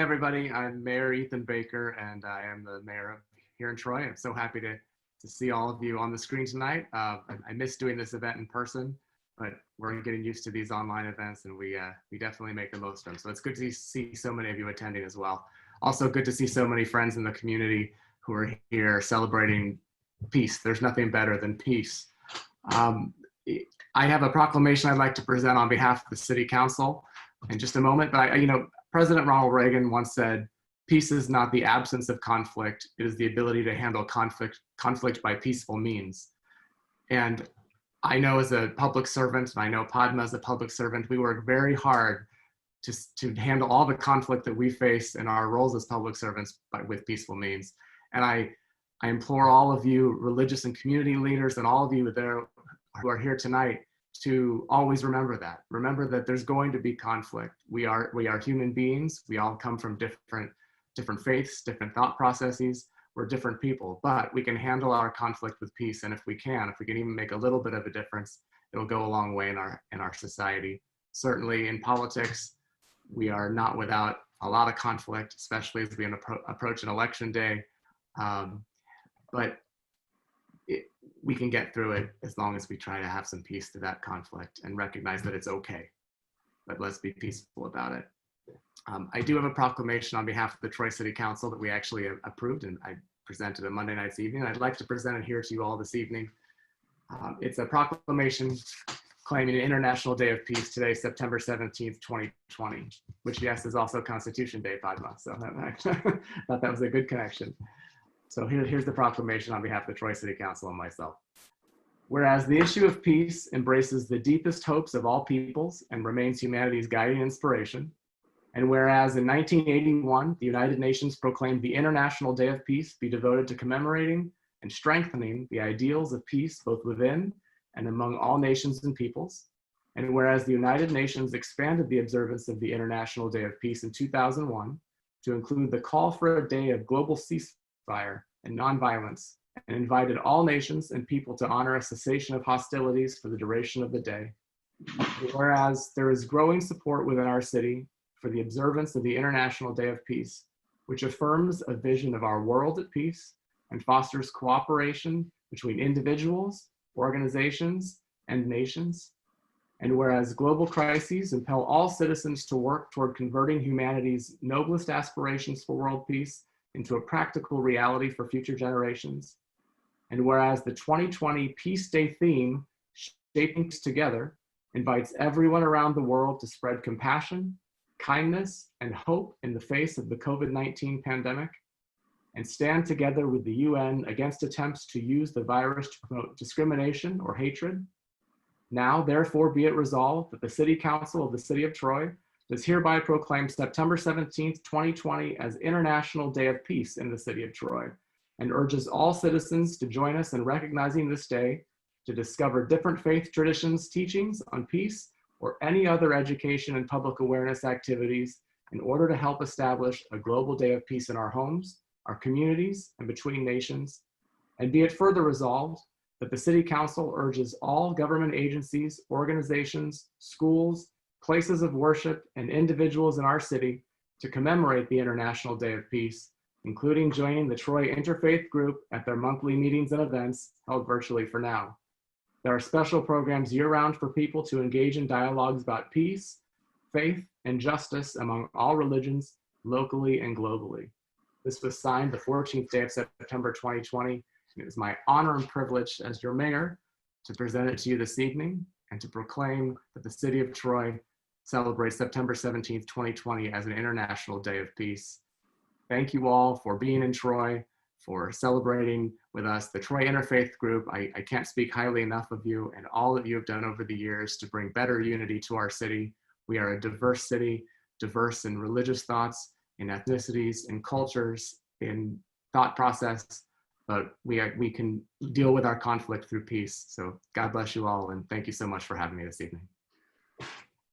Everybody, I'm Mayor EthanBaker, and I am the mayor of here in Troy. I'm so happy to see all of you on the screen tonight. I miss doing this event in person, but we're getting used to these online events, and we definitely make the most of them. So it's good to see so many of you attending as well. Also good to see so many friends in the community who are here celebrating peace. There's nothing better than peace. I have a proclamation I'd like to present on behalf of the City Council in just a moment, but President Ronald Reagan once said, "Peace is not the absence of conflict, it is the ability to handle conflict by peaceful means." And I know as a public servant, and I know Padma as a public servant, we work very hard to handle all the conflict that we face in our roles as public servants with peaceful means. And I implore all of you, religious and community leaders, and all of you there who are here tonight, to always remember that. Remember that there's going to be conflict. We are human beings. We all come from different faiths, different thought processes. We're different people, but we can handle our conflict with peace. And if we can even make a little bit of a difference, it'll go a long way in our society. Certainly in politics, we are not without a lot of conflict, especially as we approach an election day. But we can get through it as long as we try to have some peace to that conflict and recognize that it's okay, but let's be peaceful about it. I do have a proclamation on behalf of the Troy City Council that we actually approved, and I presented it Monday night's evening. I'd like to present it here to you all this evening. It's a proclamation claiming an International Day of Peace today, September 17th, 2020, which, yes, is also Constitution Day, Padma. So I thought that was a good connection. So here's the proclamation on behalf of the Troy City Council and myself. Whereas the issue of peace embraces the deepest hopes of all peoples and remains humanity's guiding inspiration, and whereas in 1981, the United Nations proclaimed the International Day of Peace be devoted to commemorating and strengthening the ideals of peace both within and among all nations and peoples, and whereas the United Nations expanded the observance of the International Day of Peace in 2001 to include the call for a day of global ceasefire and nonviolence, and invited all nations and people to honor a cessation of hostilities for the duration of the day. Whereas there is growing support within our city for the observance of the International Day of Peace, which affirms a vision of our world at peace and fosters cooperation between individuals, organizations, and nations. And whereas global crises impel all citizens to work toward converting humanity's noblest aspirations for world peace into a practical reality for future generations. And whereas the 2020 Peace Day theme, Shaping Peace Together, invites everyone around the world to spread compassion, kindness, and hope in the face of the COVID-19 pandemic, and stand together with the UN against attempts to use the virus to promote discrimination or hatred. Now, therefore, be it resolved that the City Council of the City of Troy does hereby proclaim September 17th, 2020 as International Day of Peace in the City of Troy, and urges all citizens to join us in recognizing this day to discover different faith traditions, teachings on peace, or any other education and public awareness activities in order to help establish a global day of peace in our homes, our communities, and between nations. And be it further resolved that the City Council urges all government agencies, organizations, schools, places of worship, and individuals in our city to commemorate the International Day of Peace, including joining the Troy Interfaith group at their monthly meetings and events held virtually for now. There are special programs year-round for people to engage in dialogues about peace, faith, and justice among all religions, locally and globally. This was signed the 14th day of September 2020, and it is my honor and privilege as your mayor to present it to you this evening and to proclaim that the City of Troy celebrates September 17th, 2020 as an International Day of Peace. Thank you all for being in Troy, for celebrating with us. The Troy Interfaith group, I can't speak highly enough of you and all that you have done over the years to bring better unity to our city. We are a diverse city, diverse in religious thoughts, in ethnicities, in cultures, in thought process, but we can deal with our conflict through peace. So God bless you all, and thank you so much for having me this evening.